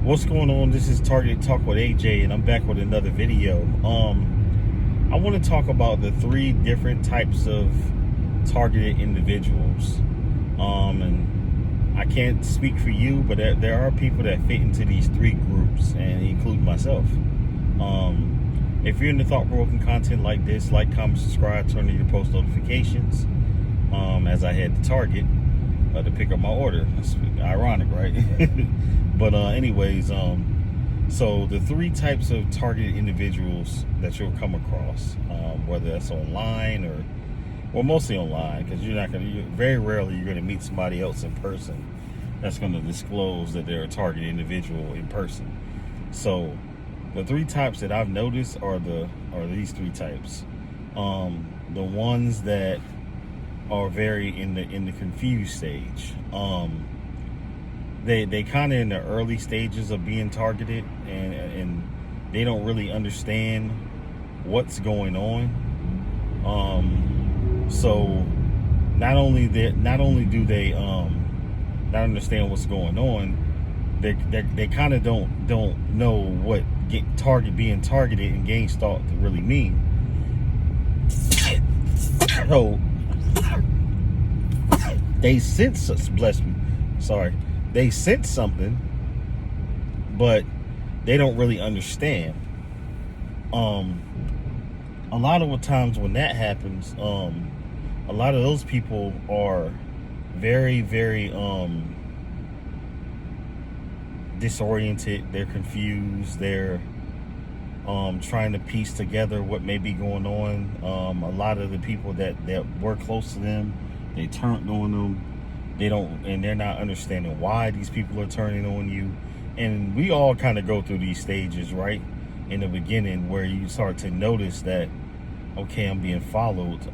What's going on? This is Target Talk with AJ, and I'm back with another video. I want to talk about the three different types of targeted individuals. And I can't speak for you, but there are people that fit into these three groups, and include myself. If you're into thought-provoking content like this, like, comment, subscribe, turn on your post notifications. As I head to Target to pick up my order. That's ironic, right? But anyways, so the three types of targeted individuals that you'll come across, whether that's online or, well, mostly online, because very rarely you're gonna meet somebody else in person that's gonna disclose that they're a targeted individual in person. So the three types that I've noticed are these three types. The ones that are very in the confused stage. They kind of in the early stages of being targeted, and they don't really understand what's going on. So not only do they not understand what's going on, they kind of don't know what being targeted and gang stalked to really mean. So they sense us, bless me. Sorry. They sense something, but they don't really understand. A lot of the times when that happens, a lot of those people are very, very disoriented. They're confused. They're trying to piece together what may be going on. A lot of the people that were close to them, they turned on them. They're not understanding why these people are turning on you. And we all kind of go through these stages, right? In the beginning, where you start to notice that, okay, I'm being followed.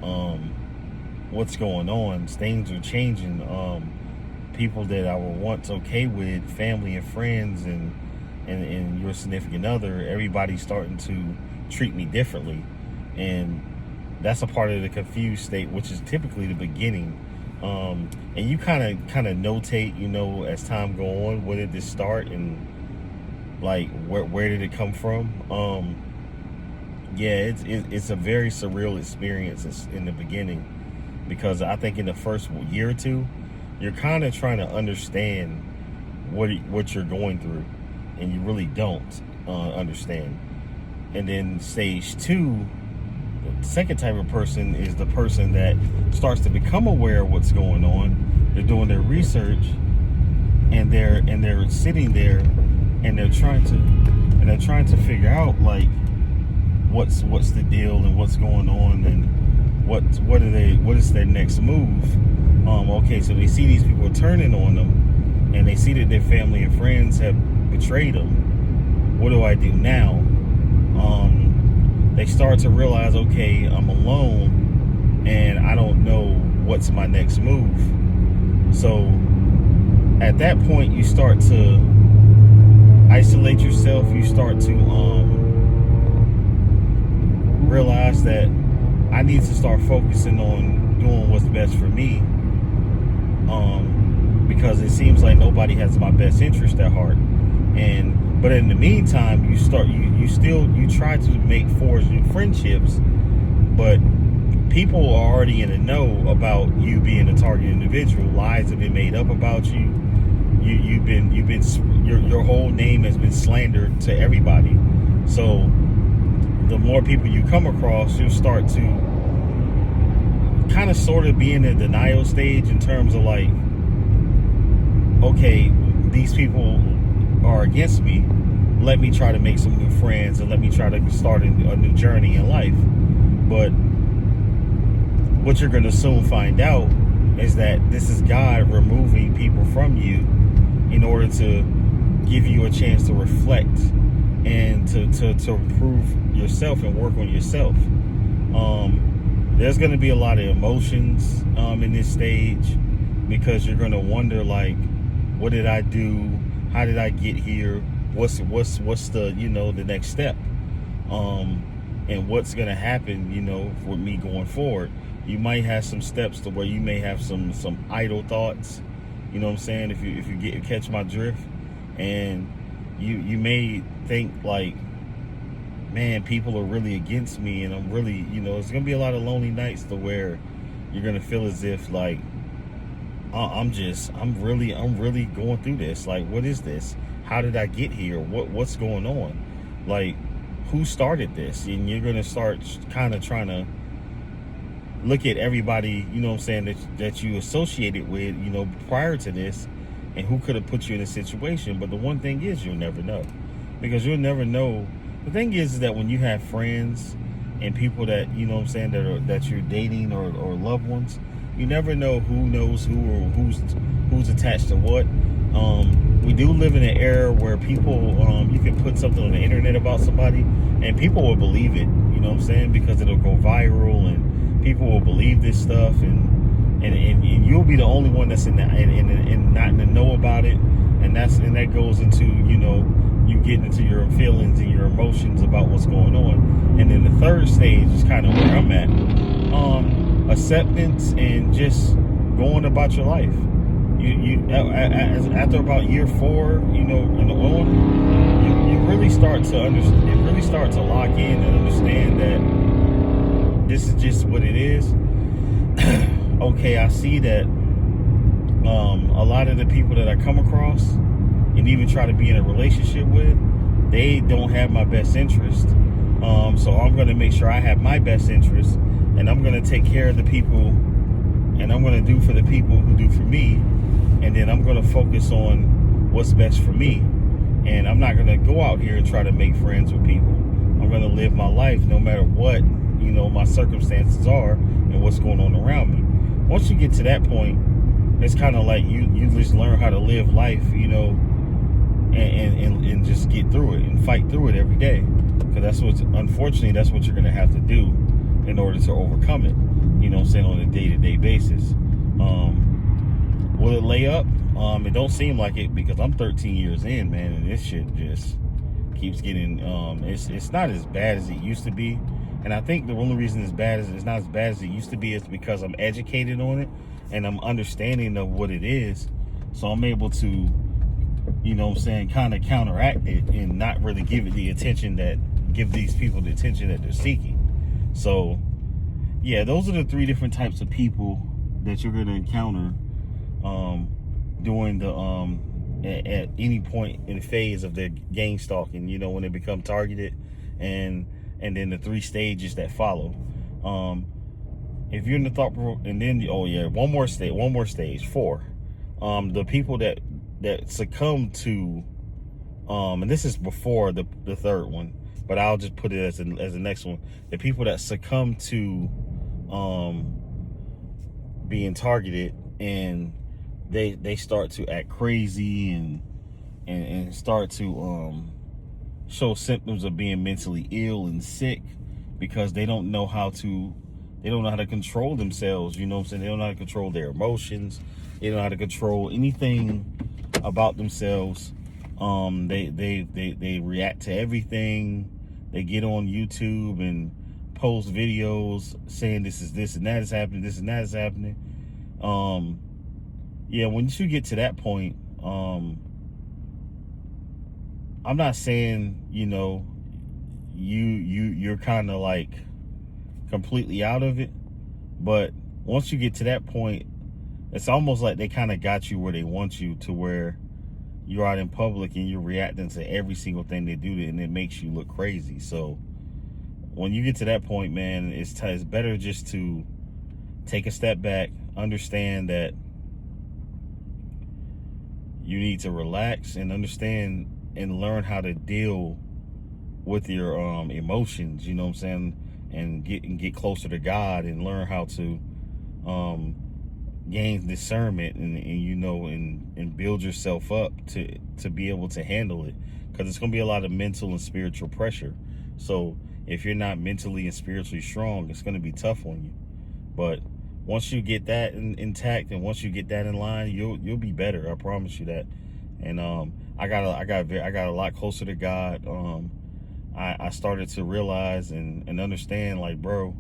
What's going on? Things are changing. People that I were once okay with, family and friends and your significant other, everybody's starting to treat me differently. And that's a part of the confused state, which is typically the beginning. And you kind of notate, as time go on, when did this start, and like where did it come from? Yeah, it's a very surreal experience in the beginning, because I think in the first year or two, you're kind of trying to understand what you're going through, and you really don't understand. And then stage two, the second type of person is the person that starts to become aware of what's going on. They're doing their research, and they're sitting there, and they're trying to figure out, like, what's the deal and what's going on, and what is their next move. Okay, so they see these people turning on them, and they see that their family and friends have betrayed them. What do I do now? They start to realize, okay, I'm alone, and I don't know what's my next move. So at that point, you start to isolate yourself. You start to realize that I need to start focusing on doing what's best for me, because it seems like nobody has my best interest at heart. But in the meantime, you try to forge new friendships, but people are already in the know about you being a target individual. Lies have been made up about you. Your whole name has been slandered to everybody. So the more people you come across, you'll start to kind of sort of be in the denial stage, in terms of like, okay, these people are against me. Let me try to make some new friends, and let me try to start a new journey in life. But what you're going to soon find out is that this is God removing people from you in order to give you a chance to reflect and to improve yourself and work on yourself. There's going to be a lot of emotions in this stage, because you're going to wonder, like, what did I do? How did I get here? What's the the next step? And what's gonna happen, with me going forward? You might have some steps to where you may have some idle thoughts, you know what I'm saying? If you catch my drift, and you may think like, man, people are really against me, and I'm really, it's gonna be a lot of lonely nights to where you're gonna feel as if like, I'm really going through this. Like, what is this? How did I get here? What's going on? Like, who started this? And you're gonna start kind of trying to look at everybody, what I'm saying, that you associated with, prior to this, and who could have put you in a situation. But the one thing is, you'll never know, because you'll never know. The thing is that when you have friends and people that, what I'm saying, that you're dating or loved ones, you never know who knows who, or who's attached to what. We do live in an era where people, you can put something on the internet about somebody and people will believe it, what I'm saying, because it'll go viral and people will believe this stuff, and you'll be the only one that's in not in the know about it, and that goes into, you getting into your feelings and your emotions about what's going on. And then the third stage is kind of where I'm at. Acceptance and just going about your life. After about year 4, and on, you really start to understand. It really start to lock in and understand that this is just what it is. Okay, I see that a lot of the people that I come across and even try to be in a relationship with, they don't have my best interest. So I'm going to make sure I have my best interest, and I'm going to take care of the people, and I'm going to do for the people who do for me, and then I'm going to focus on what's best for me. And I'm not going to go out here and try to make friends with people. I'm going to live my life no matter what, my circumstances are and what's going on around me. Once you get to that point, it's kind of like you just learn how to live life, and just get through it and fight through it every day. Because unfortunately, that's what you're going to have to do in order to overcome it, on a day-to-day basis. Will it lay up? It don't seem like it, because I'm 13 years in, man, and this shit just keeps getting, it's not as bad as it used to be. And I think the only reason it's not as bad as it used to be is because I'm educated on it and I'm understanding of what it is. So I'm able to, kind of counteract it and not really give these people the attention that they're seeking. So yeah, those are the 3 different types of people that you're going to encounter during the at any point in the phase of their gang stalking, when they become targeted, and then the 3 stages that follow. If you're in the thought, and then one more stage, 4. The people that succumb to, and this is before the 3rd one, but I'll just put it as the next one. The people that succumb to being targeted, and they start to act crazy and start to show symptoms of being mentally ill and sick, because they don't know how to control themselves. They don't know how to control their emotions. They don't know how to control anything about themselves. They react to everything. They get on YouTube and post videos saying this and that is happening, this and that is happening. Once you get to that point, I'm not saying, you're kind of like completely out of it, but once you get to that point, it's almost like they kind of got you where they want you, to where you're out in public and you're reacting to every single thing they do, and it makes you look crazy. So when you get to that point, man, it's better just to take a step back, understand that you need to relax and understand and learn how to deal with your emotions, and get closer to God, and learn how to gain discernment and build yourself up to be able to handle it, because it's going to be a lot of mental and spiritual pressure. So if you're not mentally and spiritually strong, it's going to be tough on you. But once you get that intact, and once you get that in line, you'll be better. I promise you that. And I got a lot closer to God. I started to realize and understand, like, bro,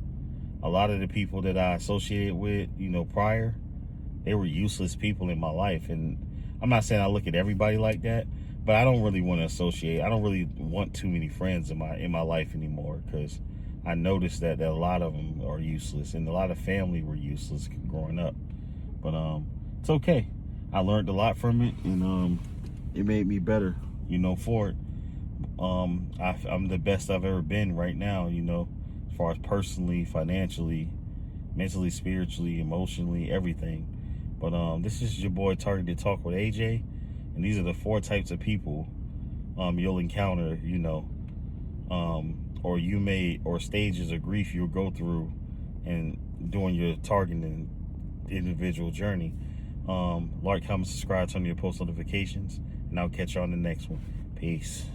a lot of the people that I associated with, prior, they were useless people in my life. And I'm not saying I look at everybody like that, but I don't really want to associate. I don't really want too many friends in my life anymore, because I noticed that a lot of them are useless, and a lot of family were useless growing up. But it's okay. I learned a lot from it, and it made me better, for it. I'm the best I've ever been right now, as far as personally, financially, mentally, spiritually, emotionally, everything. But this is your boy Targeted Talk with AJ, and these are the 4 types of people you'll encounter, or stages of grief you'll go through and doing your targeting individual journey. Like, comment, subscribe, turn on your post notifications, and I'll catch you on the next one. Peace.